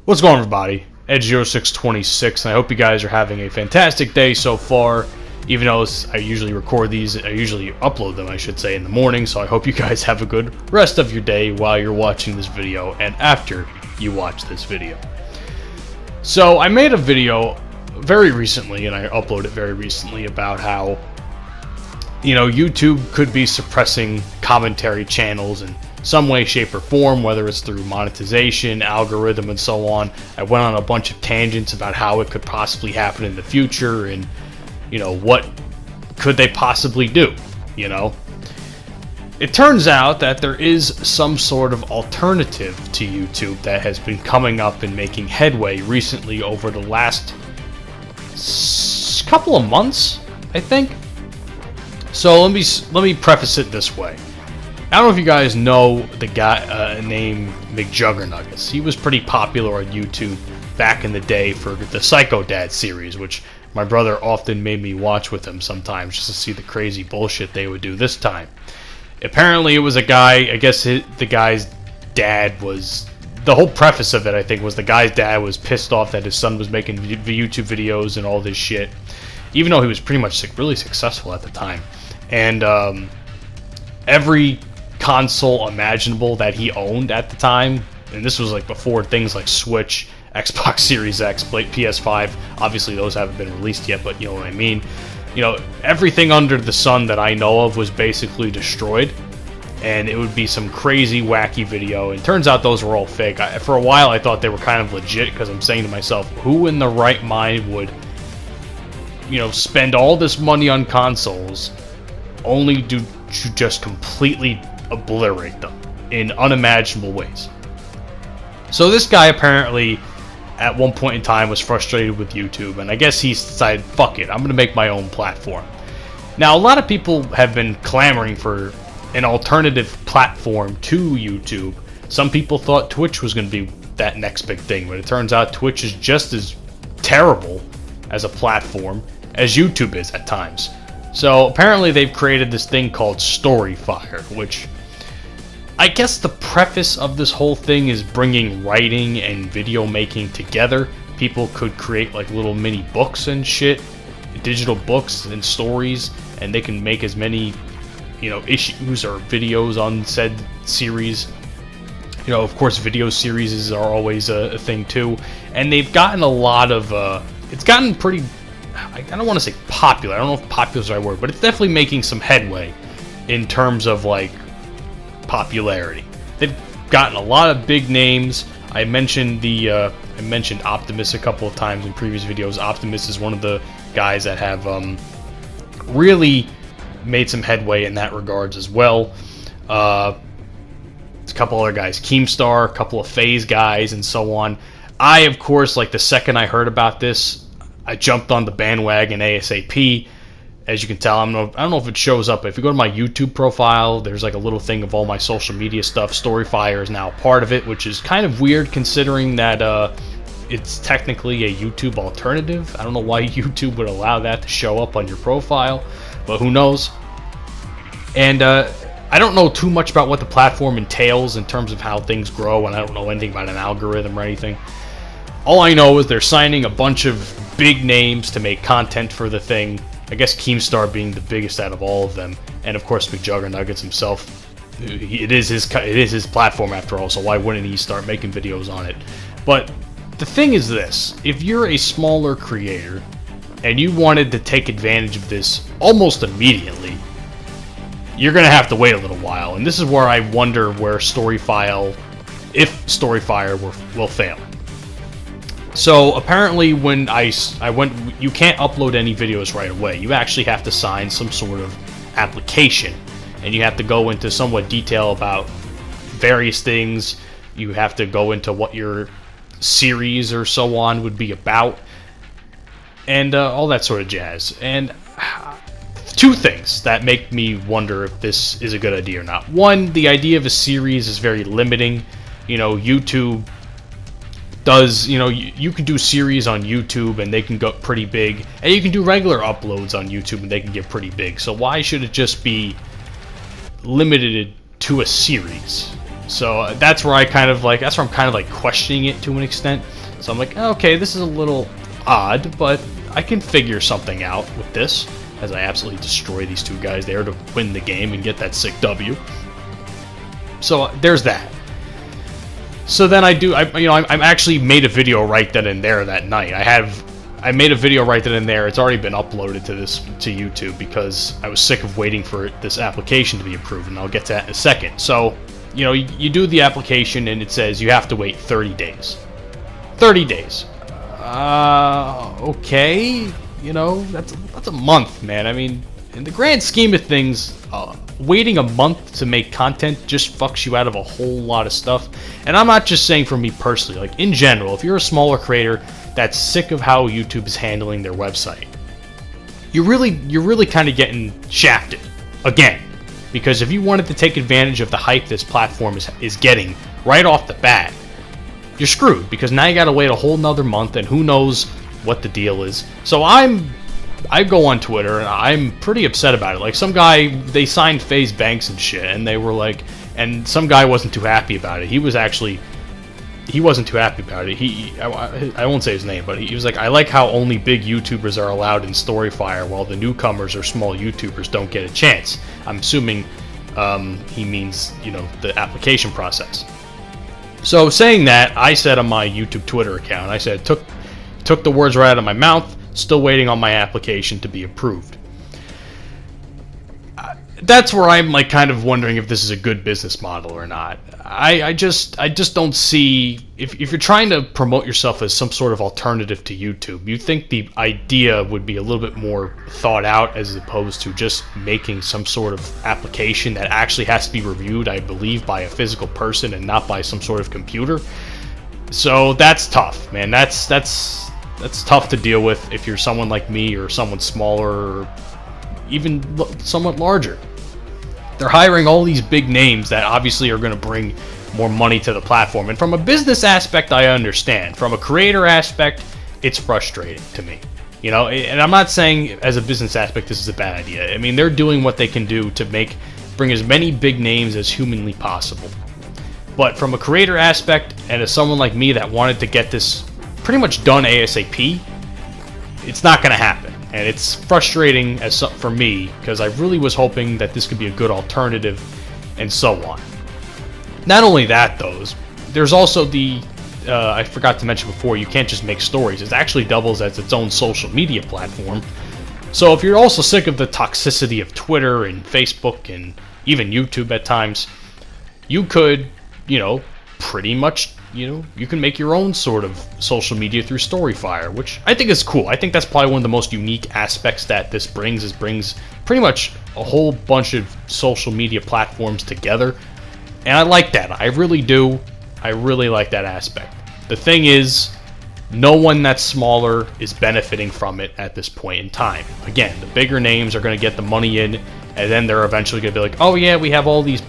What's going on, everybody? Edge0626, and I hope you guys are having a fantastic day so far. Even though I usually record these, I usually upload them, I should say, in the morning, so I hope you guys have a good rest of your day while you're watching this video and after you watch this video. So, I made a video very recently, and I uploaded it very recently, about how, YouTube could be suppressing commentary channels and some way, shape, or form, whether it's through monetization, algorithm, and so on. I went on a bunch of tangents about how it could possibly happen in the future and, what could they possibly do, It turns out that there is some sort of alternative to YouTube that has been coming up and making headway recently over the last couple of months, I think. So let me preface it this way. I don't know if you guys know the guy named McJuggernuggets. He was pretty popular on YouTube back in the day for the Psycho Dad series, which my brother often made me watch with him sometimes just to see the crazy bullshit they would do this time. Apparently it was a guy, I guess the guy's dad was... The whole preface of it, I think, was the guy's dad was pissed off that his son was making YouTube videos and all this shit, even though he was pretty much really successful at the time. And every console imaginable that he owned at the time, and this was like before things like Switch, Xbox Series X, PS5, obviously those haven't been released yet, but you know what I mean. Everything under the sun that I know of was basically destroyed, and it would be some crazy wacky video, and turns out those were all fake. For a while I thought they were kind of legit, because I'm saying to myself, who in the right mind would spend all this money on consoles only to just completely obliterate them in unimaginable ways. So this guy apparently at one point in time was frustrated with YouTube, and I guess he decided, fuck it, I'm gonna make my own platform. Now a lot of people have been clamoring for an alternative platform to YouTube. Some people thought Twitch was gonna be that next big thing, but it turns out Twitch is just as terrible as a platform as YouTube is at times. So apparently they've created this thing called StoryFire, which I guess the preface of this whole thing is bringing writing and video making together. People could create like little mini books and shit, digital books and stories, and they can make as many, issues or videos on said series. Of course, video series are always a thing too, and they've gotten a lot of. It's gotten pretty. I don't want to say popular. I don't know if popular is the right word, but it's definitely making some headway in terms of like popularity. They've gotten a lot of big names. I mentioned Optimus a couple of times in previous videos. Optimus is one of the guys that have really made some headway in that regards as well. A couple other guys, Keemstar, a couple of FaZe guys, and so on. I, of course, like the second I heard about this, I jumped on the bandwagon ASAP. As you can tell, I don't know if it shows up, but if you go to my YouTube profile, there's like a little thing of all my social media stuff. StoryFire is now part of it, which is kind of weird considering that it's technically a YouTube alternative. I don't know why YouTube would allow that to show up on your profile, but who knows. And I don't know too much about what the platform entails in terms of how things grow, and I don't know anything about an algorithm or anything. All I know is they're signing a bunch of big names to make content for the thing. I guess Keemstar being the biggest out of all of them, and of course McJuggernuggets himself. It is his platform after all, so why wouldn't he start making videos on it? But the thing is this: if you're a smaller creator and you wanted to take advantage of this almost immediately, you're gonna have to wait a little while, and this is where I wonder where StoryFire will fail. So apparently when I went, you can't upload any videos right away. You actually have to sign some sort of application, and you have to go into somewhat detail about various things. You have to go into what your series or so on would be about, and all that sort of jazz. And two things that make me wonder if this is a good idea or not. One, the idea of a series is very limiting. YouTube does, you can do series on YouTube and they can go pretty big, and you can do regular uploads on YouTube and they can get pretty big. So why should it just be limited to a series? So that's where I'm kind of like questioning it to an extent. So I'm like, okay, this is a little odd, but I can figure something out with this, as I absolutely destroy these two guys there to win the game and get that sick W. So there's that. So then I'm actually made a video right then and there that night. I made a video right then and there. It's already been uploaded to YouTube because I was sick of waiting for this application to be approved, and I'll get to that in a second. So, you do the application and it says you have to wait 30 days. 30 days. Okay. That's a month, man. I mean, in the grand scheme of things, waiting a month to make content just fucks you out of a whole lot of stuff. And I'm not just saying for me personally, like in general, if you're a smaller creator that's sick of how YouTube is handling their website, you're really kind of getting shafted again. Because if you wanted to take advantage of the hype this platform is getting right off the bat, you're screwed, because now you gotta wait a whole nother month, and who knows what the deal is. So I go on Twitter and I'm pretty upset about it. Like, some guy, they signed FaZe Banks and shit, and they were like, and some guy wasn't too happy about it. He wasn't too happy about it. I won't say his name, but he was like, I like how only big YouTubers are allowed in StoryFire, while the newcomers or small YouTubers don't get a chance. I'm assuming he means, the application process. So saying that, I said on my YouTube Twitter account, I said, took the words right out of my mouth. Still waiting on my application to be approved. That's where I'm like kind of wondering if this is a good business model or not. I just don't see, if you're trying to promote yourself as some sort of alternative to YouTube, you'd think the idea would be a little bit more thought out, as opposed to just making some sort of application that actually has to be reviewed, I believe, by a physical person and not by some sort of computer. So that's tough, man. That's tough to deal with if you're someone like me or someone smaller or even somewhat larger. They're hiring all these big names that obviously are going to bring more money to the platform. And from a business aspect, I understand. From a creator aspect, it's frustrating to me. And I'm not saying as a business aspect this is a bad idea. I mean, they're doing what they can do to bring as many big names as humanly possible. But from a creator aspect, and as someone like me that wanted to get this pretty much done ASAP, it's not going to happen. And it's frustrating for me, because I really was hoping that this could be a good alternative, and so on. Not only that, though, there's also I forgot to mention before, you can't just make stories. It actually doubles as its own social media platform. So if you're also sick of the toxicity of Twitter and Facebook and even YouTube at times, you could, pretty much, you can make your own sort of social media through StoryFire, which I think is cool. I think that's probably one of the most unique aspects that this brings pretty much a whole bunch of social media platforms together. And I like that. I really do. I really like that aspect. The thing is, no one that's smaller is benefiting from it at this point in time. Again, the bigger names are going to get the money in, and then they're eventually going to be like, oh yeah, we have all these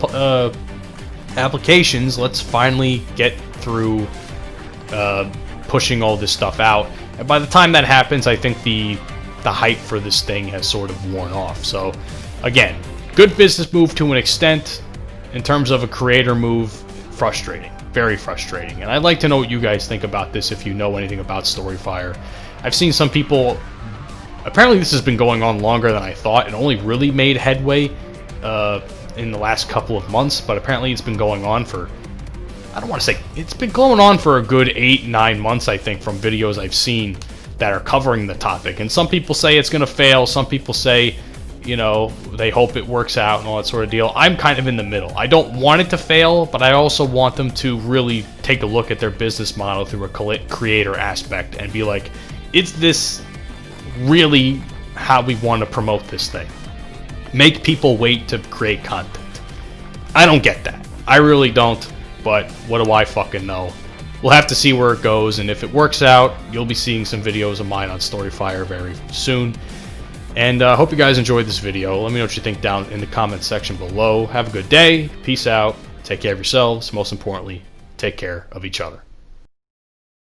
applications, let's finally get through pushing all this stuff out. And by the time that happens, I think the hype for this thing has sort of worn off. So again, good business move to an extent. In terms of a creator move, frustrating, very frustrating. And I'd like to know what you guys think about this, if you know anything about StoryFire. I've seen some people, apparently this has been going on longer than I thought. It only really made headway in the last couple of months, but apparently it's been going on for, I don't want to say, it's been going on for a good 8-9 months, I think, from videos I've seen that are covering the topic. And some people say it's going to fail, some people say, they hope it works out and all that sort of deal. I'm kind of in the middle. I don't want it to fail, but I also want them to really take a look at their business model through a creator aspect and be like, is this really how we want to promote this thing? Make people wait to create content. I don't get that. I really don't, but what do I fucking know? We'll have to see where it goes, and if it works out, you'll be seeing some videos of mine on StoryFire very soon. And I hope you guys enjoyed this video. Let me know what you think down in the comments section below. Have a good day. Peace out. Take care of yourselves. Most importantly, take care of each other.